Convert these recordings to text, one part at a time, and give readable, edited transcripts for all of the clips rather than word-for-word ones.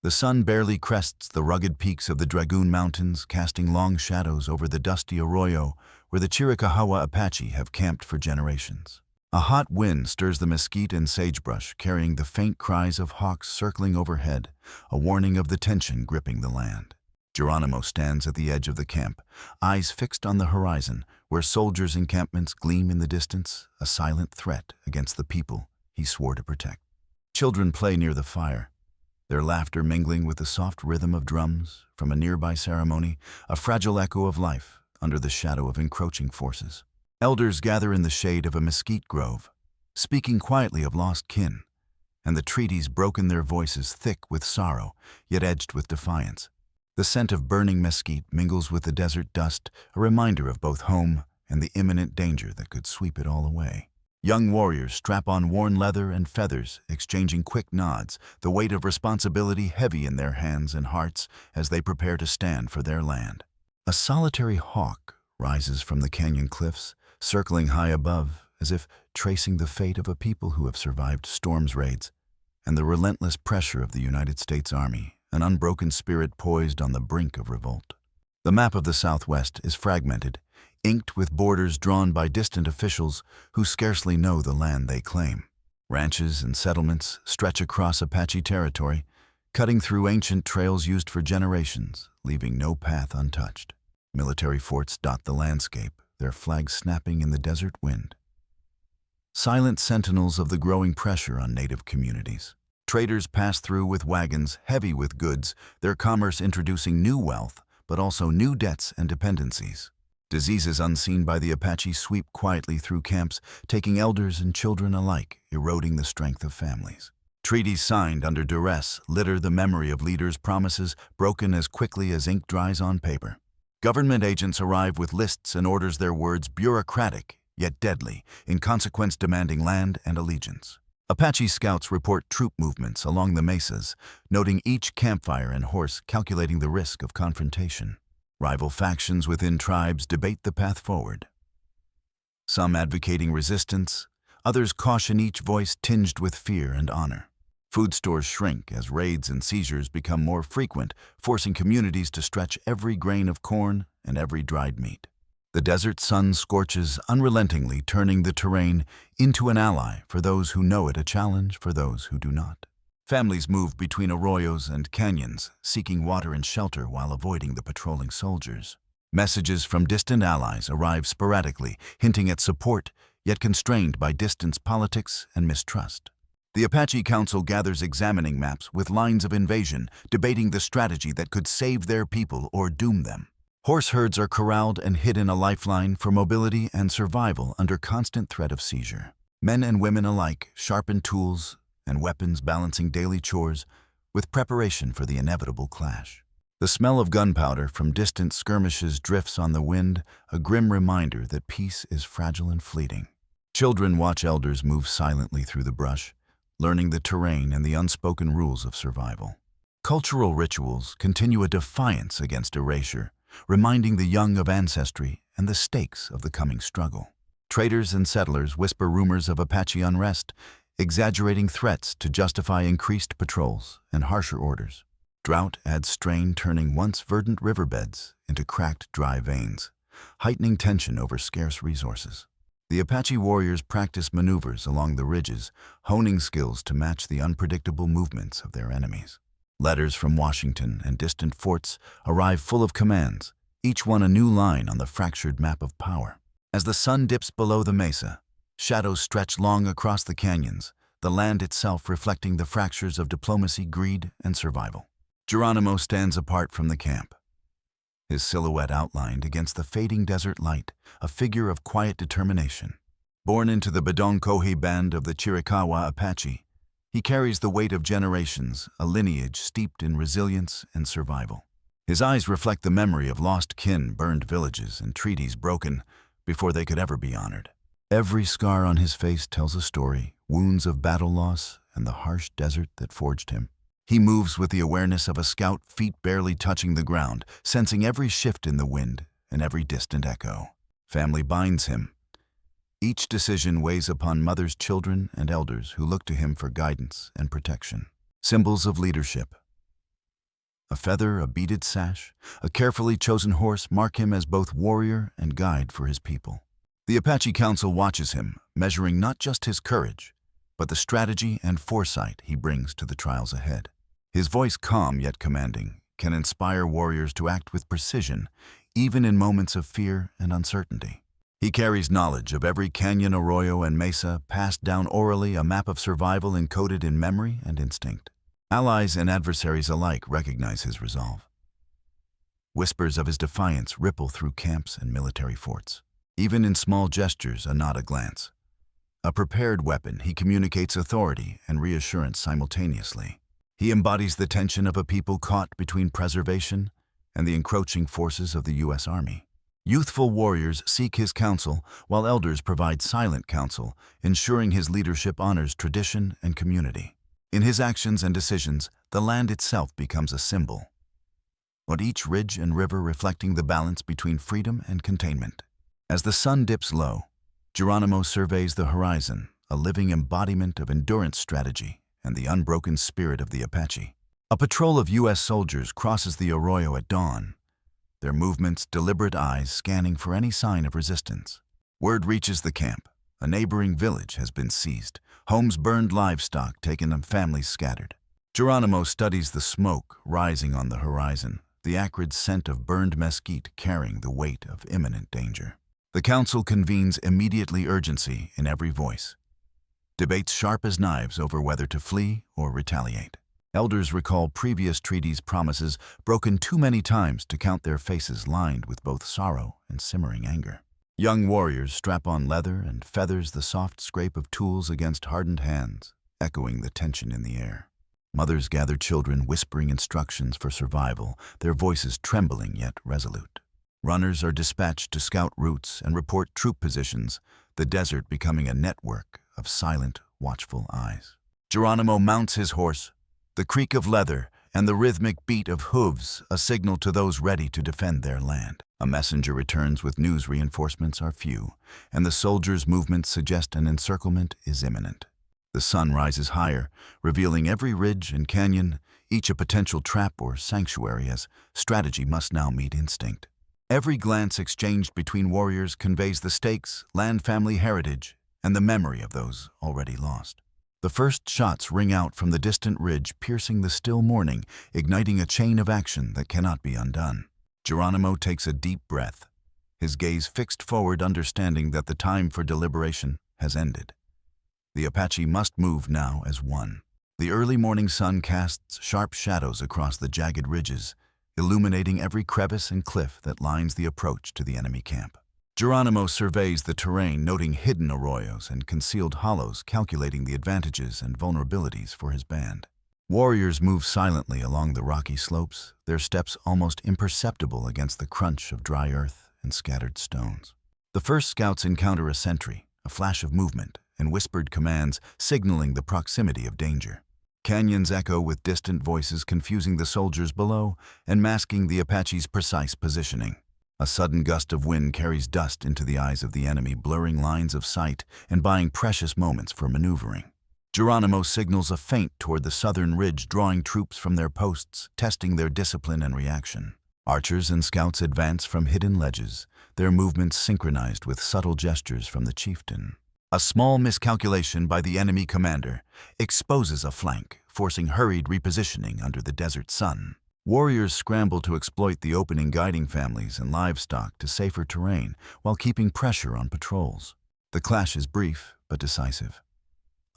The sun barely crests the rugged peaks of the Dragoon Mountains, casting long shadows over the dusty arroyo where the Chiricahua Apache have camped for generations. A hot wind stirs the mesquite and sagebrush, carrying the faint cries of hawks circling overhead, a warning of the tension gripping the land. Geronimo stands at the edge of the camp, eyes fixed on the horizon, where soldiers' encampments gleam in the distance, a silent threat against the people he swore to protect. Children play near the fire, their laughter mingling with the soft rhythm of drums from a nearby ceremony, a fragile echo of life under the shadow of encroaching forces. Elders gather in the shade of a mesquite grove, speaking quietly of lost kin, and the treaties broken, their voices thick with sorrow, yet edged with defiance. The scent of burning mesquite mingles with the desert dust, a reminder of both home and the imminent danger that could sweep it all away. Young warriors strap on worn leather and feathers, exchanging quick nods, the weight of responsibility heavy in their hands and hearts as they prepare to stand for their land. A solitary hawk rises from the canyon cliffs, circling high above, as if tracing the fate of a people who have survived storm's raids and the relentless pressure of the United States Army, an unbroken spirit poised on the brink of revolt. The map of the Southwest is fragmented, inked with borders drawn by distant officials who scarcely know the land they claim. Ranches and settlements stretch across Apache territory, cutting through ancient trails used for generations, leaving no path untouched. Military forts dot the landscape, their flags snapping in the desert wind. Silent sentinels of the growing pressure on native communities. Traders pass through with wagons heavy with goods, their commerce introducing new wealth, but also new debts and dependencies. Diseases unseen by the Apache sweep quietly through camps, taking elders and children alike, eroding the strength of families. Treaties signed under duress litter the memory of leaders' promises, broken as quickly as ink dries on paper. Government agents arrive with lists and orders, their words bureaucratic, yet deadly, in consequence demanding land and allegiance. Apache scouts report troop movements along the mesas, noting each campfire and horse, calculating the risk of confrontation. Rival factions within tribes debate the path forward. Some advocating resistance, others caution, each voice tinged with fear and honor. Food stores shrink as raids and seizures become more frequent, forcing communities to stretch every grain of corn and every dried meat. The desert sun scorches unrelentingly, turning the terrain into an ally for those who know it, a challenge for those who do not. Families move between arroyos and canyons, seeking water and shelter while avoiding the patrolling soldiers. Messages from distant allies arrive sporadically, hinting at support, yet constrained by distance politics and mistrust. The Apache Council gathers, examining maps with lines of invasion, debating the strategy that could save their people or doom them. Horse herds are corralled and hidden, a lifeline for mobility and survival under constant threat of seizure. Men and women alike sharpen tools and weapons, balancing daily chores with preparation for the inevitable clash. The smell of gunpowder from distant skirmishes drifts on the wind, a grim reminder that peace is fragile and fleeting. Children watch elders move silently through the brush, learning the terrain and the unspoken rules of survival. Cultural rituals continue, a defiance against erasure, reminding the young of ancestry and the stakes of the coming struggle. Traders and settlers whisper rumors of Apache unrest, exaggerating threats to justify increased patrols and harsher orders. Drought adds strain, turning once verdant riverbeds into cracked, dry veins, heightening tension over scarce resources. The Apache warriors practice maneuvers along the ridges, honing skills to match the unpredictable movements of their enemies. Letters from Washington and distant forts arrive full of commands, each one a new line on the fractured map of power. As the sun dips below the mesa, shadows stretch long across the canyons, the land itself reflecting the fractures of diplomacy, greed, and survival. Geronimo stands apart from the camp, his silhouette outlined against the fading desert light, a figure of quiet determination. Born into the Badonkohe band of the Chiricahua Apache, he carries the weight of generations, a lineage steeped in resilience and survival. His eyes reflect the memory of lost kin, burned villages, and treaties broken before they could ever be honored. Every scar on his face tells a story, wounds of battle loss and the harsh desert that forged him. He moves with the awareness of a scout, feet barely touching the ground, sensing every shift in the wind and every distant echo. Family binds him. Each decision weighs upon mothers, children, and elders who look to him for guidance and protection. Symbols of leadership, A feather, a beaded sash, a carefully chosen horse mark him as both warrior and guide for his people. The Apache Council watches him, measuring not just his courage, but the strategy and foresight he brings to the trials ahead. His voice, calm yet commanding, can inspire warriors to act with precision, even in moments of fear and uncertainty. He carries knowledge of every canyon, arroyo, and mesa, passed down orally, a map of survival encoded in memory and instinct. Allies and adversaries alike recognize his resolve. Whispers of his defiance ripple through camps and military forts. Even in small gestures, a nod, a glance. A prepared weapon, he communicates authority and reassurance simultaneously. He embodies the tension of a people caught between preservation and the encroaching forces of the U.S. Army. Youthful warriors seek his counsel, while elders provide silent counsel, ensuring his leadership honors tradition and community. In his actions and decisions, the land itself becomes a symbol, on each ridge and river reflecting the balance between freedom and containment. As the sun dips low, Geronimo surveys the horizon, a living embodiment of endurance strategy and the unbroken spirit of the Apache. A patrol of U.S. soldiers crosses the arroyo at dawn, their movements deliberate, eyes scanning for any sign of resistance. Word reaches the camp. A neighboring village has been seized, homes burned, livestock taken, and families scattered. Geronimo studies the smoke rising on the horizon, the acrid scent of burned mesquite carrying the weight of imminent danger. The council convenes, immediately, urgency in every voice. Debates sharp as knives over whether to flee or retaliate. Elders recall previous treaties' promises broken too many times to count, their faces lined with both sorrow and simmering anger. Young warriors strap on leather and feathers, the soft scrape of tools against hardened hands, echoing the tension in the air. Mothers gather children, whispering instructions for survival, their voices trembling yet resolute. Runners are dispatched to scout routes and report troop positions, the desert becoming a network of silent, watchful eyes. Geronimo mounts his horse, the creak of leather and the rhythmic beat of hooves a signal to those ready to defend their land. A messenger returns with news. Reinforcements are few, and the soldiers' movements suggest an encirclement is imminent. The sun rises higher, revealing every ridge and canyon, each a potential trap or sanctuary, as strategy must now meet instinct. Every glance exchanged between warriors conveys the stakes, land, family heritage, and the memory of those already lost. The first shots ring out from the distant ridge, piercing the still morning, igniting a chain of action that cannot be undone. Geronimo takes a deep breath, his gaze fixed forward, understanding that the time for deliberation has ended. The Apache must move now as one. The early morning sun casts sharp shadows across the jagged ridges, illuminating every crevice and cliff that lines the approach to the enemy camp. Geronimo surveys the terrain, noting hidden arroyos and concealed hollows, calculating the advantages and vulnerabilities for his band. Warriors move silently along the rocky slopes, their steps almost imperceptible against the crunch of dry earth and scattered stones. The first scouts encounter a sentry, a flash of movement, and whispered commands signaling the proximity of danger. Canyons echo with distant voices, confusing the soldiers below and masking the Apache's precise positioning. A sudden gust of wind carries dust into the eyes of the enemy, blurring lines of sight and buying precious moments for maneuvering. Geronimo signals a feint toward the southern ridge, drawing troops from their posts, testing their discipline and reaction. Archers and scouts advance from hidden ledges, their movements synchronized with subtle gestures from the chieftain. A small miscalculation by the enemy commander exposes a flank, forcing hurried repositioning under the desert sun. Warriors scramble to exploit the opening, guiding families and livestock to safer terrain while keeping pressure on patrols. The clash is brief but decisive.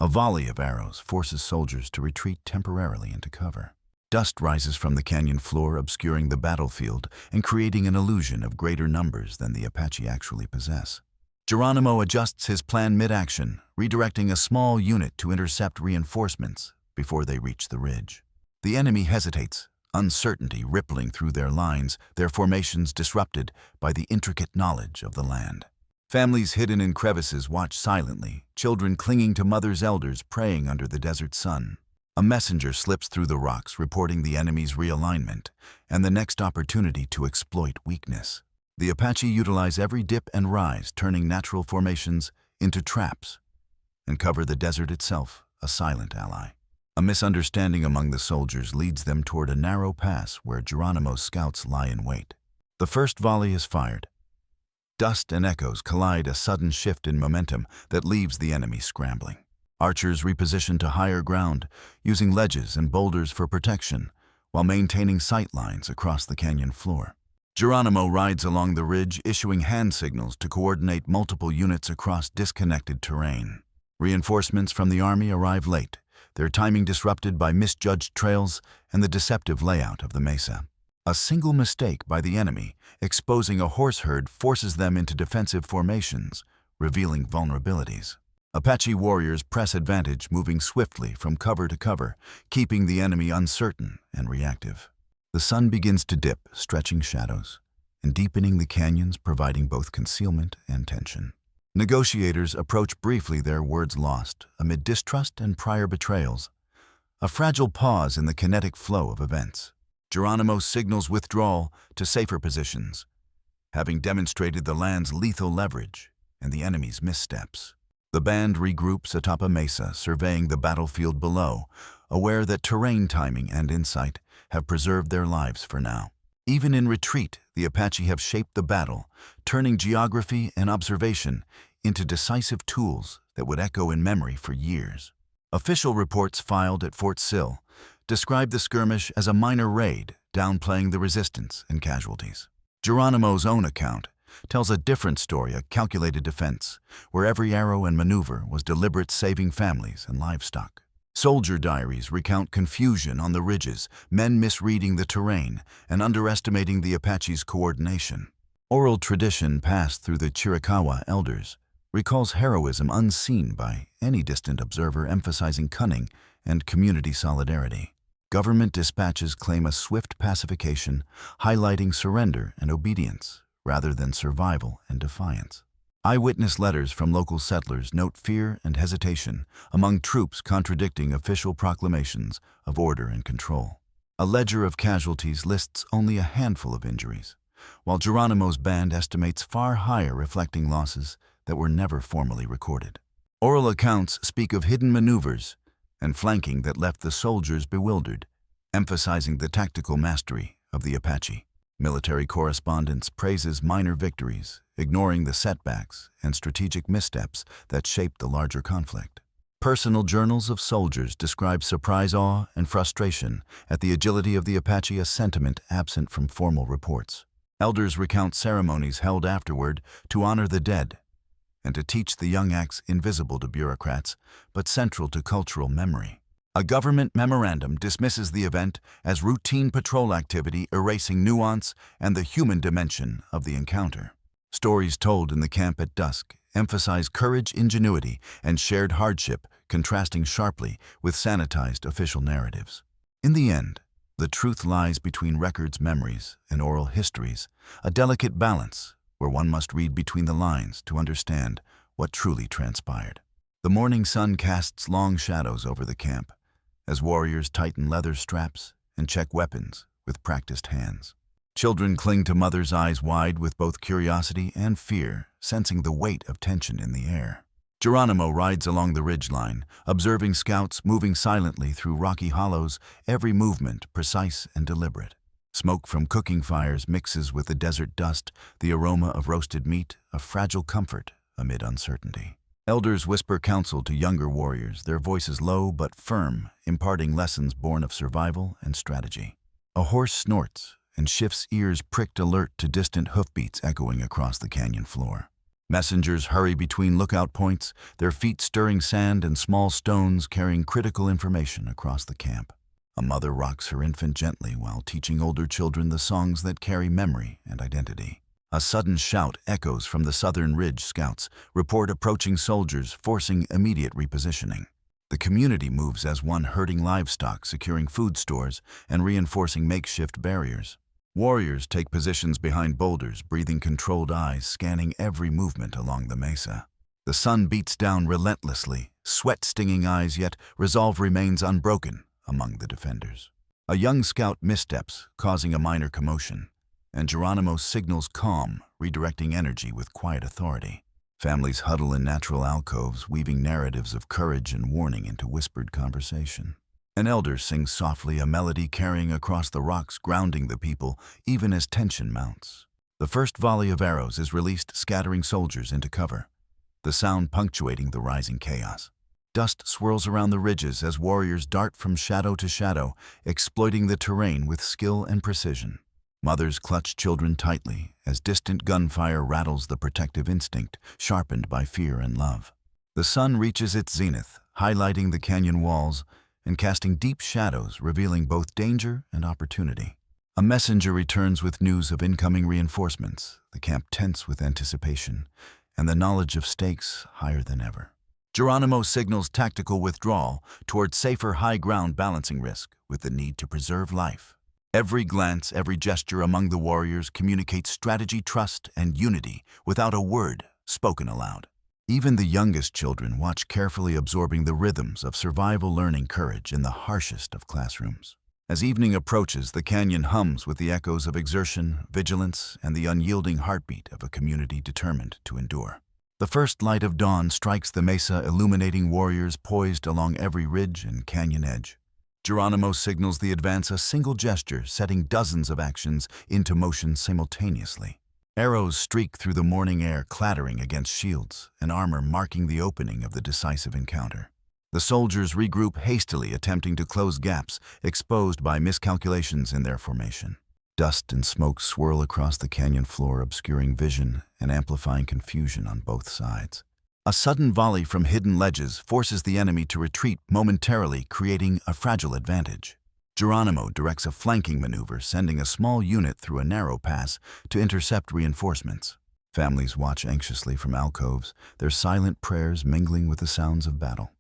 A volley of arrows forces soldiers to retreat temporarily into cover. Dust rises from the canyon floor, obscuring the battlefield and creating an illusion of greater numbers than the Apache actually possess. Geronimo adjusts his plan mid-action, redirecting a small unit to intercept reinforcements before they reach the ridge. The enemy hesitates, uncertainty rippling through their lines, their formations disrupted by the intricate knowledge of the land. Families hidden in crevices watch silently, children clinging to mothers, elders praying under the desert sun. A messenger slips through the rocks, reporting the enemy's realignment and the next opportunity to exploit weakness. The Apache utilize every dip and rise, turning natural formations into traps, and cover the desert itself, a silent ally. A misunderstanding among the soldiers leads them toward a narrow pass where Geronimo's scouts lie in wait. The first volley is fired. Dust and echoes collide, a sudden shift in momentum that leaves the enemy scrambling. Archers reposition to higher ground, using ledges and boulders for protection, while maintaining sight lines across the canyon floor. Geronimo rides along the ridge, issuing hand signals to coordinate multiple units across disconnected terrain. Reinforcements from the army arrive late, their timing disrupted by misjudged trails and the deceptive layout of the mesa. A single mistake by the enemy, exposing a horse herd, forces them into defensive formations, revealing vulnerabilities. Apache warriors press advantage, moving swiftly from cover to cover, keeping the enemy uncertain and reactive. The sun begins to dip, stretching shadows, and deepening the canyons, providing both concealment and tension. Negotiators approach briefly, their words lost amid distrust and prior betrayals, a fragile pause in the kinetic flow of events. Geronimo signals withdrawal to safer positions, having demonstrated the land's lethal leverage and the enemy's missteps. The band regroups atop a mesa, surveying the battlefield below, aware that terrain timing and insight have preserved their lives for now. Even in retreat, the Apache have shaped the battle, turning geography and observation into decisive tools that would echo in memory for years. Official reports filed at Fort Sill describe the skirmish as a minor raid, downplaying the resistance and casualties. Geronimo's own account tells a different story, a calculated defense, where every arrow and maneuver was deliberate, saving families and livestock. Soldier diaries recount confusion on the ridges, men misreading the terrain and underestimating the Apache's coordination. Oral tradition passed through the Chiricahua elders recalls heroism unseen by any distant observer, emphasizing cunning and community solidarity. Government dispatches claim a swift pacification, highlighting surrender and obedience rather than survival and defiance. Eyewitness letters from local settlers note fear and hesitation among troops, contradicting official proclamations of order and control. A ledger of casualties lists only a handful of injuries, while Geronimo's band estimates far higher, reflecting losses that were never formally recorded. Oral accounts speak of hidden maneuvers and flanking that left the soldiers bewildered, emphasizing the tactical mastery of the Apache. Military correspondence praises minor victories, ignoring the setbacks and strategic missteps that shaped the larger conflict. Personal journals of soldiers describe surprise, awe, and frustration at the agility of the Apache, a sentiment absent from formal reports. Elders recount ceremonies held afterward to honor the dead and to teach the young acts invisible to bureaucrats but central to cultural memory. A government memorandum dismisses the event as routine patrol activity, erasing nuance and the human dimension of the encounter. Stories told in the camp at dusk emphasize courage, ingenuity, and shared hardship, contrasting sharply with sanitized official narratives. In the end, the truth lies between records, memories, and oral histories, a delicate balance where one must read between the lines to understand what truly transpired. The morning sun casts long shadows over the camp as warriors tighten leather straps and check weapons with practiced hands. Children cling to mothers, eyes wide with both curiosity and fear, sensing the weight of tension in the air. Geronimo rides along the ridgeline, observing scouts moving silently through rocky hollows, every movement precise and deliberate. Smoke from cooking fires mixes with the desert dust, the aroma of roasted meat, a fragile comfort amid uncertainty. Elders whisper counsel to younger warriors, their voices low but firm, imparting lessons born of survival and strategy. A horse snorts and shifts, ears pricked, alert to distant hoofbeats echoing across the canyon floor. Messengers hurry between lookout points, their feet stirring sand and small stones, carrying critical information across the camp. A mother rocks her infant gently while teaching older children the songs that carry memory and identity. A sudden shout echoes from the southern ridge. Scouts report approaching soldiers, forcing immediate repositioning. The community moves as one, herding livestock, securing food stores, and reinforcing makeshift barriers. Warriors take positions behind boulders, breathing controlled, eyes scanning every movement along the mesa. The sun beats down relentlessly, sweat-stinging eyes, yet resolve remains unbroken among the defenders. A young scout missteps, causing a minor commotion, and Geronimo signals calm, redirecting energy with quiet authority. Families huddle in natural alcoves, weaving narratives of courage and warning into whispered conversation. An elder sings softly, a melody carrying across the rocks, grounding the people, even as tension mounts. The first volley of arrows is released, scattering soldiers into cover, the sound punctuating the rising chaos. Dust swirls around the ridges as warriors dart from shadow to shadow, exploiting the terrain with skill and precision. Mothers clutch children tightly as distant gunfire rattles the protective instinct, sharpened by fear and love. The sun reaches its zenith, highlighting the canyon walls and casting deep shadows, revealing both danger and opportunity. A messenger returns with news of incoming reinforcements, the camp tense with anticipation, and the knowledge of stakes higher than ever. Geronimo signals tactical withdrawal toward safer high ground, balancing risk with the need to preserve life. Every glance, every gesture among the warriors communicates strategy, trust, and unity without a word spoken aloud. Even the youngest children watch carefully, absorbing the rhythms of survival, learning courage in the harshest of classrooms. As evening approaches, the canyon hums with the echoes of exertion, vigilance, and the unyielding heartbeat of a community determined to endure. The first light of dawn strikes the mesa, illuminating warriors poised along every ridge and canyon edge. Geronimo signals the advance, a single gesture setting dozens of actions into motion simultaneously. Arrows streak through the morning air, clattering against shields and armor, marking the opening of the decisive encounter. The soldiers regroup hastily, attempting to close gaps exposed by miscalculations in their formation. Dust and smoke swirl across the canyon floor, obscuring vision and amplifying confusion on both sides. A sudden volley from hidden ledges forces the enemy to retreat momentarily, creating a fragile advantage. Geronimo directs a flanking maneuver, sending a small unit through a narrow pass to intercept reinforcements. Families watch anxiously from alcoves, their silent prayers mingling with the sounds of battle.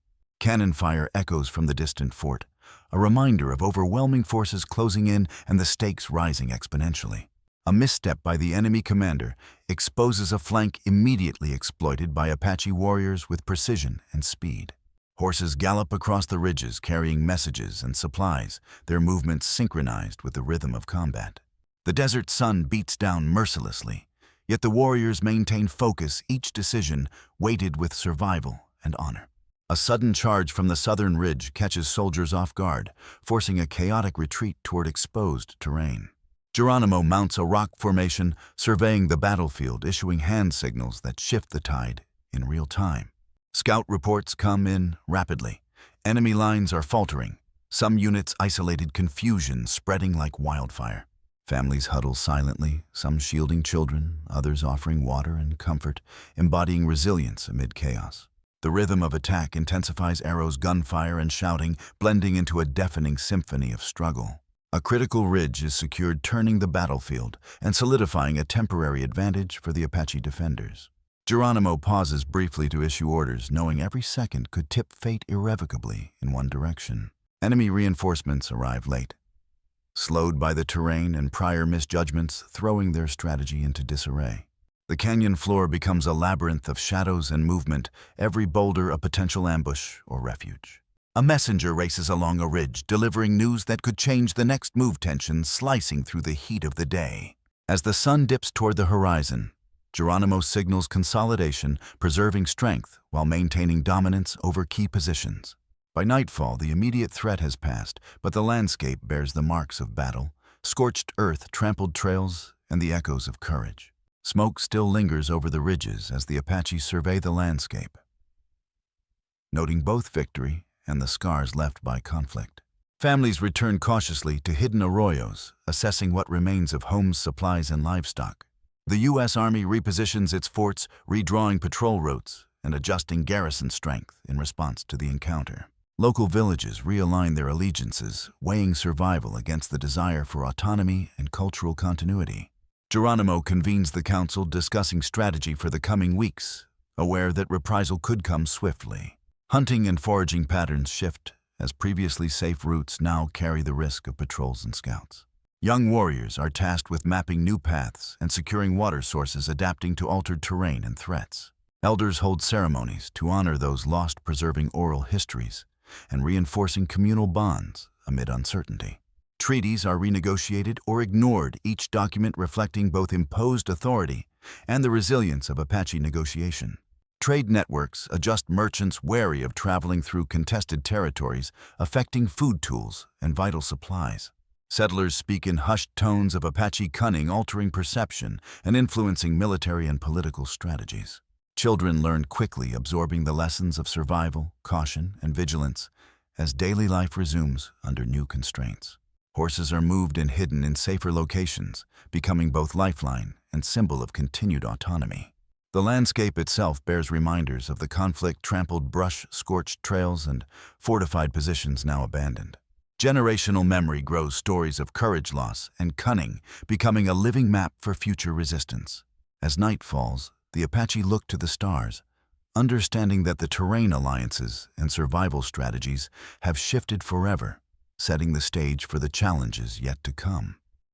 Cannon fire echoes from the distant fort, a reminder of overwhelming forces closing in and the stakes rising exponentially. A misstep by the enemy commander exposes a flank immediately exploited by Apache warriors with precision and speed. Horses gallop across the ridges carrying messages and supplies, their movements synchronized with the rhythm of combat. The desert sun beats down mercilessly, yet the warriors maintain focus, each decision weighted with survival and honor. A sudden charge from the southern ridge catches soldiers off guard, forcing a chaotic retreat toward exposed terrain. Geronimo mounts a rock formation, surveying the battlefield, issuing hand signals that shift the tide in real time. Scout reports come in rapidly. Enemy lines are faltering, some units isolated, confusion spreading like wildfire. Families huddle silently, some shielding children, others offering water and comfort, embodying resilience amid chaos. The rhythm of attack intensifies, arrows, gunfire, and shouting, blending into a deafening symphony of struggle. A critical ridge is secured, turning the battlefield and solidifying a temporary advantage for the Apache defenders. Geronimo pauses briefly to issue orders, knowing every second could tip fate irrevocably in one direction. Enemy reinforcements arrive late, slowed by the terrain and prior misjudgments, throwing their strategy into disarray. The canyon floor becomes a labyrinth of shadows and movement, every boulder a potential ambush or refuge. A messenger races along a ridge, delivering news that could change the next move, tension slicing through the heat of the day. As the sun dips toward the horizon, Geronimo signals consolidation, preserving strength while maintaining dominance over key positions. By nightfall, the immediate threat has passed, but the landscape bears the marks of battle, scorched earth, trampled trails, and the echoes of courage. Smoke still lingers over the ridges as the Apaches survey the landscape, noting both victory and the scars left by conflict. Families return cautiously to hidden arroyos, assessing what remains of homes, supplies, and livestock. The U.S. Army repositions its forts, redrawing patrol routes and adjusting garrison strength in response to the encounter. Local villages realign their allegiances, weighing survival against the desire for autonomy and cultural continuity. Geronimo convenes the council, discussing strategy for the coming weeks, aware that reprisal could come swiftly. Hunting and foraging patterns shift, as previously safe routes now carry the risk of patrols and scouts. Young warriors are tasked with mapping new paths and securing water sources, adapting to altered terrain and threats. Elders hold ceremonies to honor those lost, preserving oral histories and reinforcing communal bonds amid uncertainty. Treaties are renegotiated or ignored, each document reflecting both imposed authority and the resilience of Apache negotiation. trade networks adjust merchants wary of traveling through contested territories, affecting food tools and vital supplies. Settlers speak in hushed tones of Apache cunning altering perception and influencing military and political strategies. Children learn quickly, absorbing the lessons of survival, caution, and vigilance as daily life resumes under new constraints. Horses are moved and hidden in safer locations, becoming both lifeline and symbol of continued autonomy. The landscape itself bears reminders of the conflict-trampled brush-scorched trails and fortified positions now abandoned. Generational memory grows stories of courage loss and cunning, becoming a living map for future resistance. As night falls, the Apache look to the stars, understanding that the terrain alliances and survival strategies have shifted forever, setting the stage for the challenges yet to come.